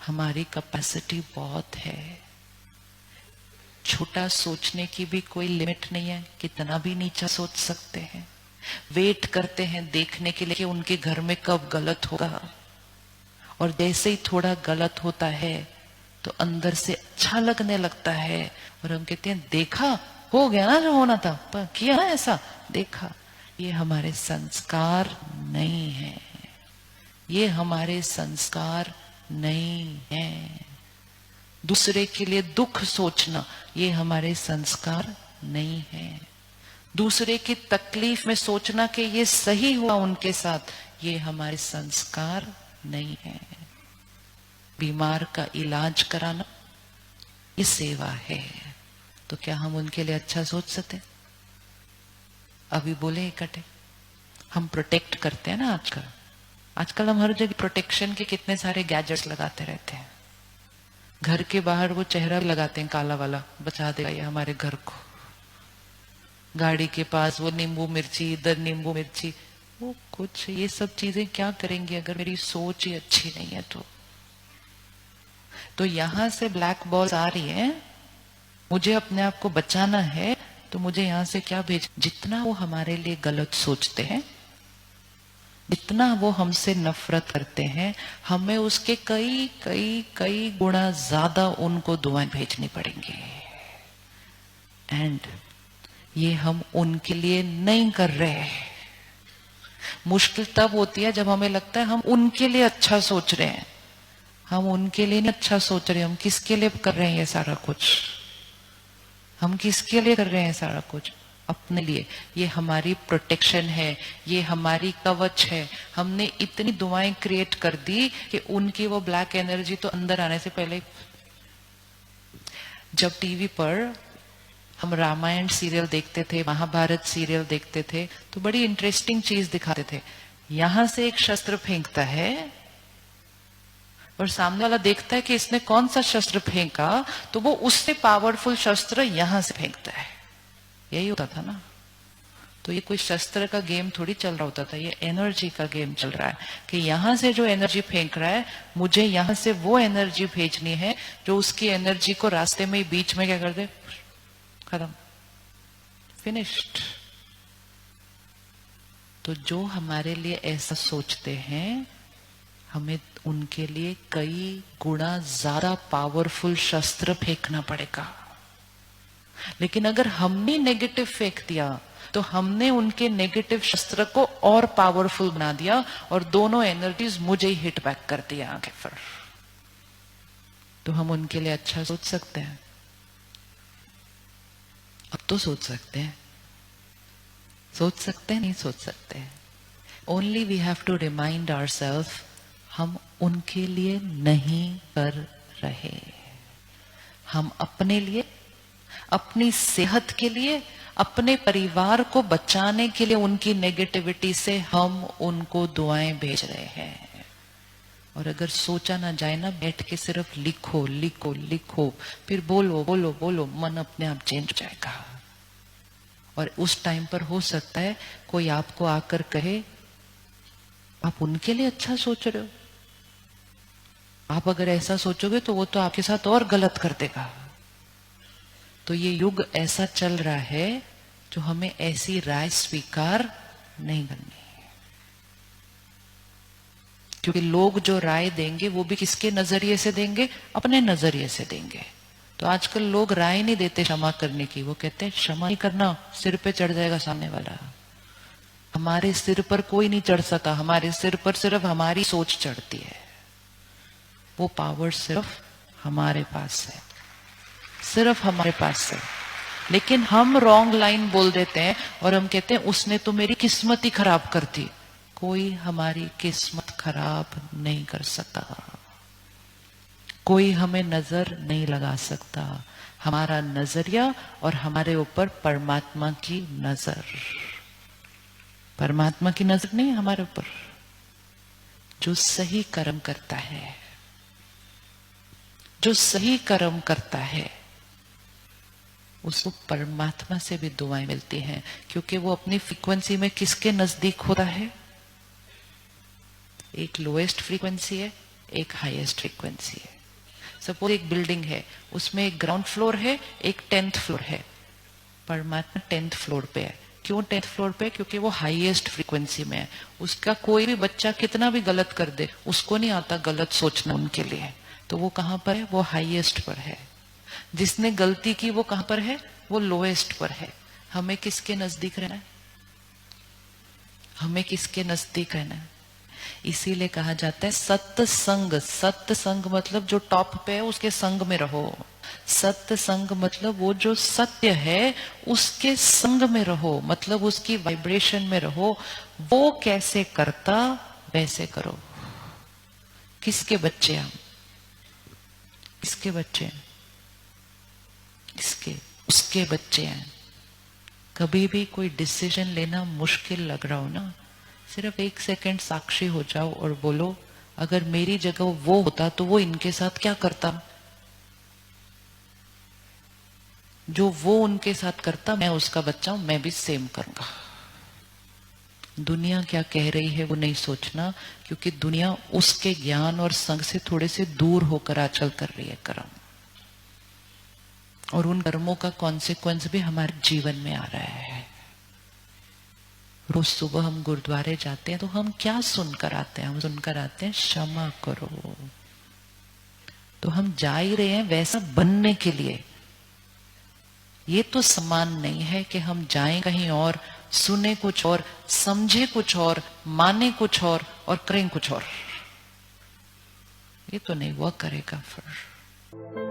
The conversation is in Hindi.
हमारी कैपेसिटी बहुत है। छोटा सोचने की भी कोई लिमिट नहीं है, कितना भी नीचा सोच सकते हैं। वेट करते हैं देखने के लिए कि उनके घर में कब गलत होगा, और जैसे ही थोड़ा गलत होता है तो अंदर से अच्छा लगने लगता है, और हम कहते हैं देखा, हो गया ना जो होना था, पर किया ना ऐसा, देखा। ये हमारे संस्कार नहीं है, ये हमारे संस्कार नहीं है। दूसरे के लिए दुख सोचना ये हमारे संस्कार नहीं है। दूसरे की तकलीफ में सोचना कि ये सही हुआ उनके साथ, ये हमारे संस्कार नहीं है। बीमार का इलाज कराना ये सेवा है, तो क्या हम उनके लिए अच्छा सोच सकते? अभी बोले इकट्ठे हम प्रोटेक्ट करते हैं ना। आजकल हम हर जगह प्रोटेक्शन के कितने सारे गैजेट्स लगाते रहते हैं। घर के बाहर वो चेहरा लगाते हैं काला वाला, बचा देगा ये हमारे घर को। गाड़ी के पास वो नींबू मिर्ची, इधर नींबू मिर्ची, वो कुछ ये सब चीजें क्या करेंगी अगर मेरी सोच ही अच्छी नहीं है तो यहां से ब्लैक बॉल्स आ रही है, मुझे अपने आप को बचाना है, तो मुझे यहां से क्या भेज, जितना वो हमारे लिए गलत सोचते हैं, जितना वो हमसे नफरत करते हैं, हमें उसके कई कई कई गुना ज्यादा उनको दुआएं भेजनी पड़ेंगी। एंड ये हम उनके लिए नहीं कर रहे। मुश्किल तब होती है जब हमें लगता है हम उनके लिए अच्छा सोच रहे हैं। हम उनके लिए नहीं अच्छा सोच रहे, हम किसके लिए कर रहे हैं ये सारा कुछ? हम किसके लिए कर रहे हैं सारा कुछ? अपने लिए। ये हमारी प्रोटेक्शन है, ये हमारी कवच है। हमने इतनी दुआएं क्रिएट कर दी कि उनकी वो ब्लैक एनर्जी तो अंदर आने से पहले। जब टीवी पर हम रामायण सीरियल देखते थे, महाभारत सीरियल देखते थे, तो बड़ी इंटरेस्टिंग चीज दिखाते थे। यहां से एक शस्त्र फेंकता है और सामने वाला देखता है कि इसने कौन सा शस्त्र फेंका, तो वो उससे पावरफुल शस्त्र यहां से फेंकता है। यही होता था ना। तो ये कोई शस्त्र का गेम थोड़ी चल रहा होता था, ये एनर्जी का गेम चल रहा है कि यहां से जो एनर्जी फेंक रहा है, मुझे यहां से वो एनर्जी भेजनी है जो उसकी एनर्जी को रास्ते में ही बीच में क्या कर दे, खत्म, फिनिश्ड। तो जो हमारे लिए ऐसा सोचते हैं, हमें उनके लिए कई गुना ज्यादा पावरफुल शस्त्र फेंकना पड़ेगा। लेकिन अगर हमने नेगेटिव फेंक दिया तो हमने उनके नेगेटिव शस्त्र को और पावरफुल बना दिया, और दोनों एनर्जीज मुझे ही हिट बैक कर दिया आगे पर। तो हम उनके लिए अच्छा सोच सकते हैं? अब तो सोच सकते हैं। सोच सकते हैं, नहीं सोच सकते? Only we have to remind ourselves, हम उनके लिए नहीं कर रहे। हम अपने लिए, अपनी सेहत के लिए, अपने परिवार को बचाने के लिए उनकी नेगेटिविटी से हम उनको दुआएं भेज रहे हैं। और अगर सोचा ना जाए ना, बैठ के सिर्फ लिखो लिखो लिखो, फिर बोलो बोलो बोलो, मन अपने आप चेंज हो जाएगा। और उस टाइम पर हो सकता है कोई आपको आकर कहे आप उनके लिए अच्छा सोच रहे हो। आप अगर ऐसा सोचोगे तो वो तो आपके साथ और गलत कर देगा। तो ये युग ऐसा चल रहा है जो हमें ऐसी राय स्वीकार नहीं करनी, क्योंकि लोग जो राय देंगे वो भी किसके नजरिए से देंगे? अपने नजरिए से देंगे। तो आजकल लोग राय नहीं देते क्षमा करने की, वो कहते हैं क्षमा नहीं करना, सिर पे चढ़ जाएगा सामने वाला। हमारे सिर पर कोई नहीं चढ़ सका, हमारे सिर पर सिर्फ हमारी सोच चढ़ती है। वो पावर सिर्फ हमारे पास है, सिर्फ हमारे पास है। लेकिन हम रॉन्ग लाइन बोल देते हैं और हम कहते हैं उसने तो मेरी किस्मत ही खराब कर दी। कोई हमारी किस्मत खराब नहीं कर सकता, कोई हमें नजर नहीं लगा सकता। हमारा नजरिया और हमारे ऊपर परमात्मा की नजर, परमात्मा की नजर नहीं हमारे ऊपर। जो सही कर्म करता है, जो सही कर्म करता है, उसको परमात्मा से भी दुआएं मिलती हैं, क्योंकि वो अपनी फ्रीक्वेंसी में किसके नजदीक होता है? एक लोएस्ट फ्रीक्वेंसी है, एक हाईएस्ट फ्रीक्वेंसी है। सपोज एक बिल्डिंग है, उसमें एक ग्राउंड फ्लोर है, एक 10th फ्लोर है। परमात्मा 10th फ्लोर पे है। क्यों 10th फ्लोर पे? क्योंकि वो हाईएस्ट फ्रीक्वेंसी में है। उसका कोई भी बच्चा कितना भी गलत कर दे, उसको नहीं आता गलत सोचना उनके लिए। तो वो कहाँ पर है? वो हाईएस्ट पर है। जिसने गलती की वो कहाँ पर है? वो लोएस्ट पर है। हमें किसके नजदीक रहना है? हमें किसके नजदीक रहना है? इसीलिए कहा जाता है सत्संग। सत्संग मतलब जो टॉप पे है उसके संग में रहो। सत्संग मतलब वो जो सत्य है उसके संग में रहो, मतलब उसकी वाइब्रेशन में रहो। वो कैसे करता वैसे करो। किसके बच्चे हम? किसके बच्चे हैं? किसके? उसके बच्चे हैं। कभी भी कोई डिसीजन लेना मुश्किल लग रहा हो ना, सिर्फ 1 सेकंड साक्षी हो जाओ और बोलो, अगर मेरी जगह वो होता तो वो इनके साथ क्या करता? जो वो उनके साथ करता, मैं उसका बच्चा हूं, मैं भी सेम करूंगा। दुनिया क्या कह रही है वो नहीं सोचना, क्योंकि दुनिया उसके ज्ञान और संग से थोड़े से दूर होकर आचल कर रही है कर्म, और उन कर्मों का कॉन्सिक्वेंस भी हमारे जीवन में आ रहा है। रोज सुबह हम गुरुद्वारे जाते हैं तो हम क्या सुनकर आते हैं? हम सुनकर आते हैं क्षमा करो। तो हम जा ही रहे हैं वैसा बनने के लिए। ये तो समान नहीं है कि हम जाएं कहीं और, सुने कुछ और, समझे कुछ और, माने कुछ और करें कुछ और। ये तो नहीं हुआ करेगा फिर।